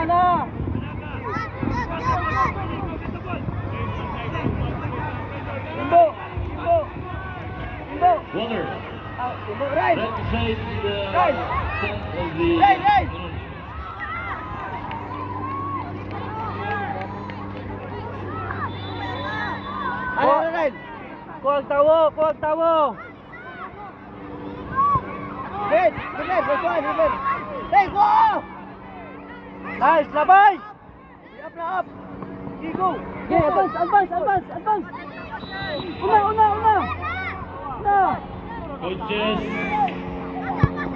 na. Imbo. Water. Imbo, right. Right beside the Right. front of the... Right. Right. Kuwag tawo. Red, first one, Ruben. Hey, go! Nice, labay! Up. Go. Yeah, advance. Una. Coaches,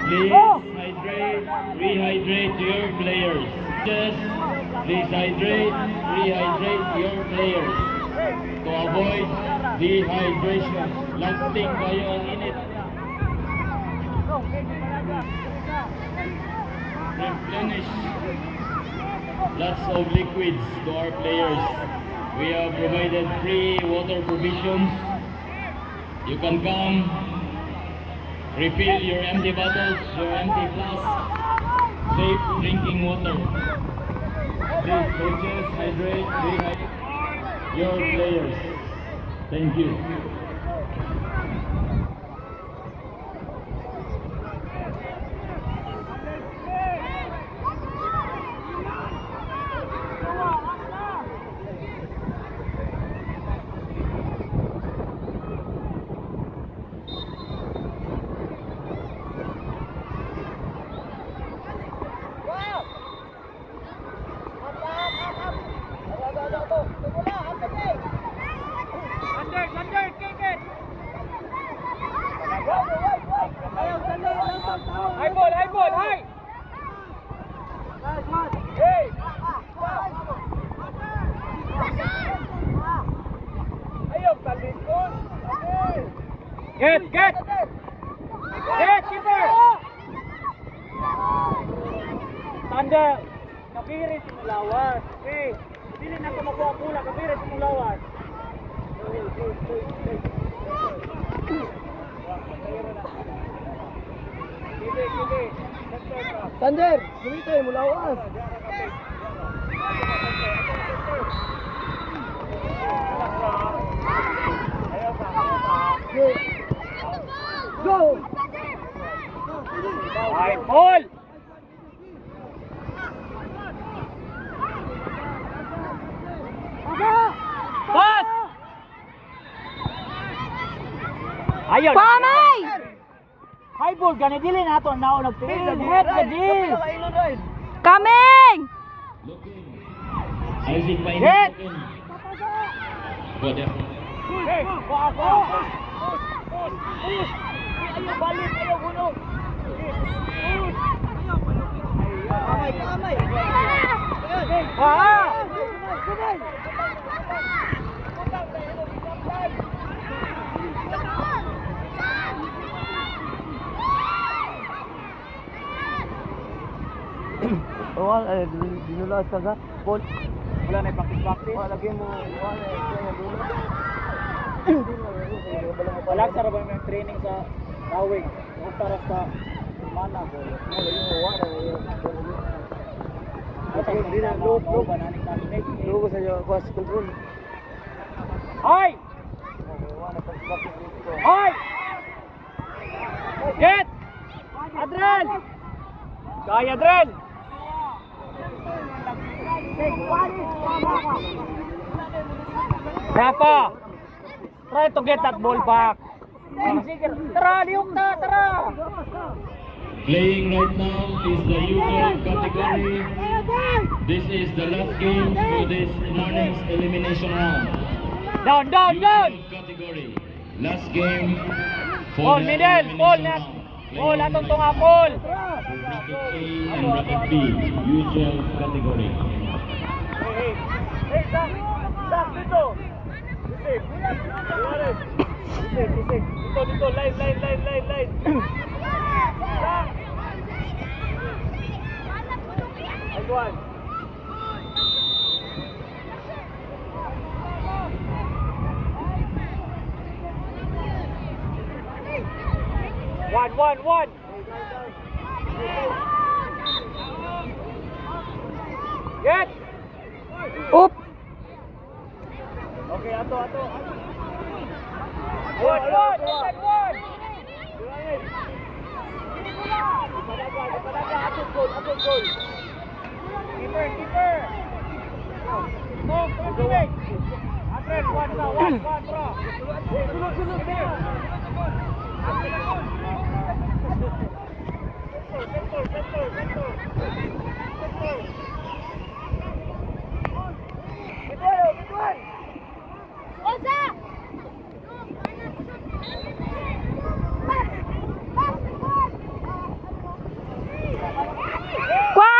please rehydrate your players. Coaches, please rehydrate your players. To avoid dehydration. Lasting kayo ang init. Replenish lots of liquids to our players. We have provided free water provisions. You can come, refill your empty bottles, your empty flasks, safe drinking water. Please, coaches, rehydrate your players. Thank you. High ball. Hey! Ayaw, talikon! Get, keeper! Tanda! Nakiri si Mulawas. Okay. Dili na kumakuha pula. Nakiri si Mulawas. Sige. Sander, gumito yung Mulawas. Go! Ay, Paul! Pass! Ayaw! Pamay! High ball, gani dili na ito. Now, nagpil. Head the deal. Coming! Looking. Isaac pa Hit! Good. Hey! Ayaw balik, ayaw gunog. Kamay. Dinulas ka sa Paul. Wala na practice. Lagi mo. Wala sa rabang yung training sa tawig. Para sa mana ko. Hindi na loop banani classmate. Logo sa iyo cost control. Hi! Get! Adriel! Kaya Adriel! Rafa! Try to get that ball back. Tara, liyok na, tara! Playing right now is the U12 category. This is the last game for this morning's elimination round. Down! U12 category. Last game for Paul, the middle! elimination Paul, round. Paul, atong tunga, Paul! For bracket A and bracket B, U12 category. Hey, Zach, dito! Isik. Dito, line. One. Get! Oop. Okay, ato. One. Ipadaga, atong goal. Keeper. Tumig. Atret, one, bro. Sunod. Kwa!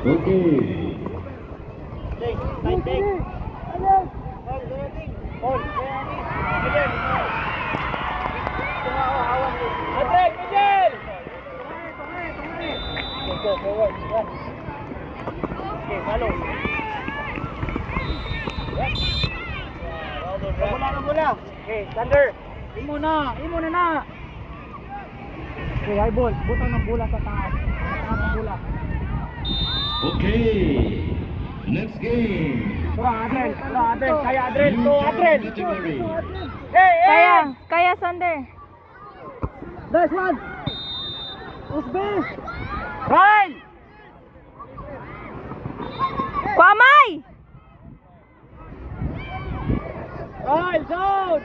Okay. Atret, Miguel! Go forward. Okay, follow. Bola. Okay, Thunder. Imo na na. Okay, high ball. Butang ng bola sa taas. Okay. Next game. Adren. Kaya Adren. Adren. Category. Kaya Sander. Nice one. Usbe. Ryan. Kwamay! Ryan, zone.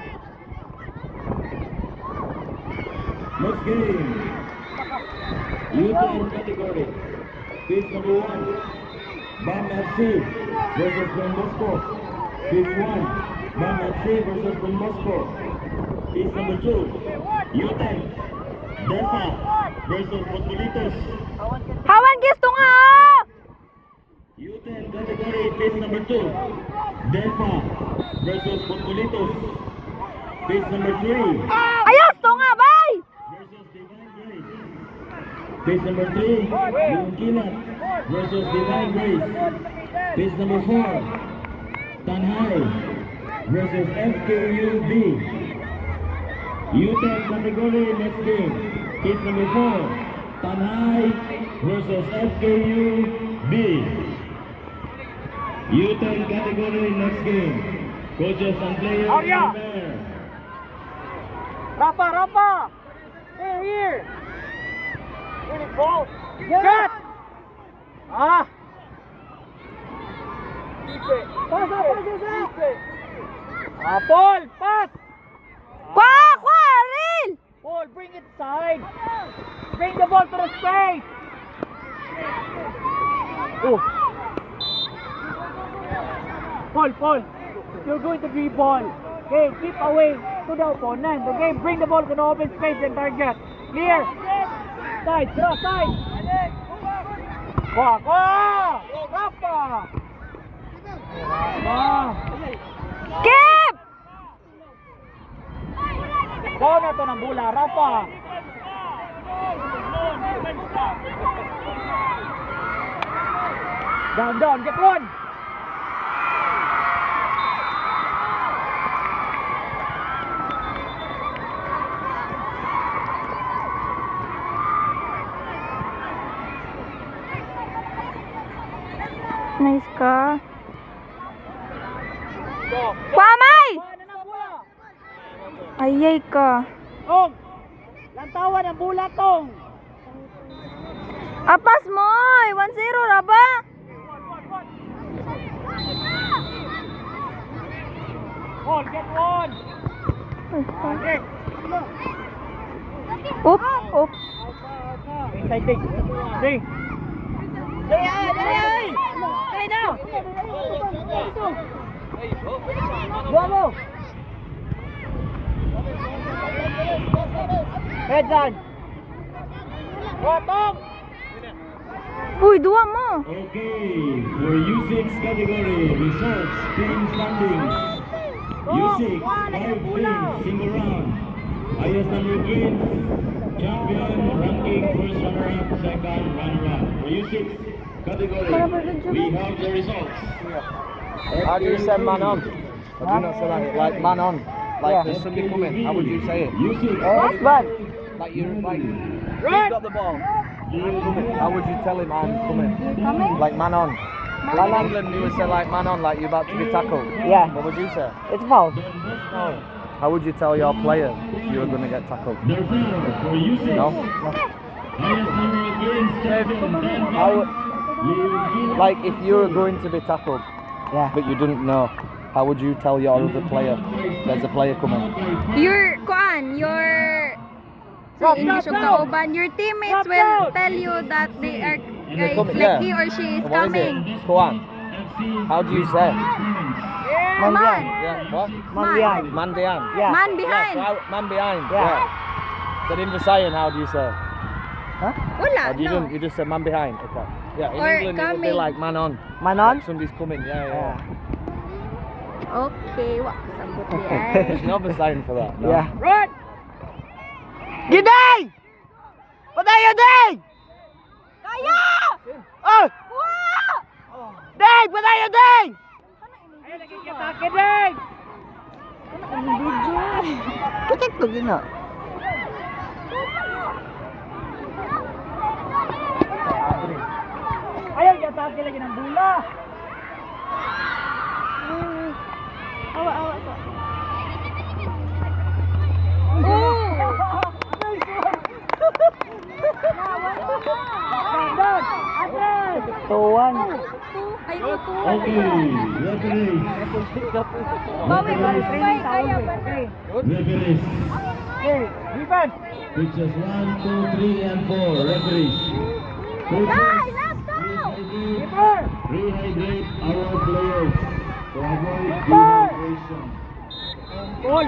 Next game. U10 category. Pitch number 1. Bam FC versus Don Bosco. Pitch 1. Bam FC versus Don Bosco. Pitch number 2. U10. Delta versus Futbolitos. Hawan gisto nga! U10 category. Pitch number 2. Delta versus Futbolitos. Pitch number 3. Ayos to nga, bay! Versus Divine Grace. Pitch number 3, Yungkinat versus Divine Grace. Pitch number 4, Tanhai versus FKUB. U10 category next game. Pitch number 4, Tanhai versus FKUB. U10 category next game. Coaches and players prepare. Rafa. Here. Winning ball. Shot. Pass. Paul, pass. Kwa, Aril! Paul, bring it side. Bring the ball to the space. Oh. Paul, you're going to be ball. Okay, keep away to the opponent. Okay, bring the ball to the open space and target. Clear. Side, cross side. Rafa. Kip! Down na to ng bola, Rafa. Down, get one. Nice ka. Kwamay! Ayay ka. Tong, lantawan ang bola, Tong. Apas mo! 1-0 ra ba? Paul, get one. Okay. Oop. Exciting. Ding. Dali. Dali na. Vamos. Heads on. Tong. Uy, dua mo. Okay, for U6 category, results, team standings. U6, 5 wins, single round. Highest number of wins, champion, ranking, first runner-up, second runner-up. For U6 category, we have the results. Adrian Manom. Would you not say like man on? Like Yeah. there's somebody coming. How would you say it? That's bad. Like you've got the ball. I'm coming. How would you tell him I'm coming? Coming? Like man on. Man Like in on. England, you would say like man on, like you're about to be tackled. Yeah. What would you say? It's foul. No. How would you tell your player you were going to get tackled? No. Like if you were going to be tackled, Yeah. but you didn't know, how would you tell your other player there's a player coming? Your sa English og kauban, your teammates will tell you that they are like, coming, like yeah. he or she is What is coming. it? Go on. How do you say? Man Man. behind. Yeah. What? Man behind. Man behind. Yeah. Man Yeah, behind. man behind. Yeah. But in Visayan, how do you say? Huh? Wala, Or you no. don't. You just say man behind. Okay. Yeah. In Or England, it would be coming. like man on. Man on? Like somebody's coming. Yeah. Okay, wa sabot di There's ay. no Visayan for that. No? Yeah. Right. Giday! Patayo, Day! Kaya! Oh! Wow! Day! Patayo, Day! Ayun, nagkikitake, Day! Kana ang video. Kutik to din na. Ayaw, kitake lagi ng bula. Awa sa. Oh! Tuwan. Ay, uto. Okay, referees. Bawi ba? Kaya ba? Referees. Okay, defense. Pictures 1, 2, 3, and 4. Referees. Coaches, Ay, let's go! Keeper. rehydrate our players to avoid dehydration. Ball.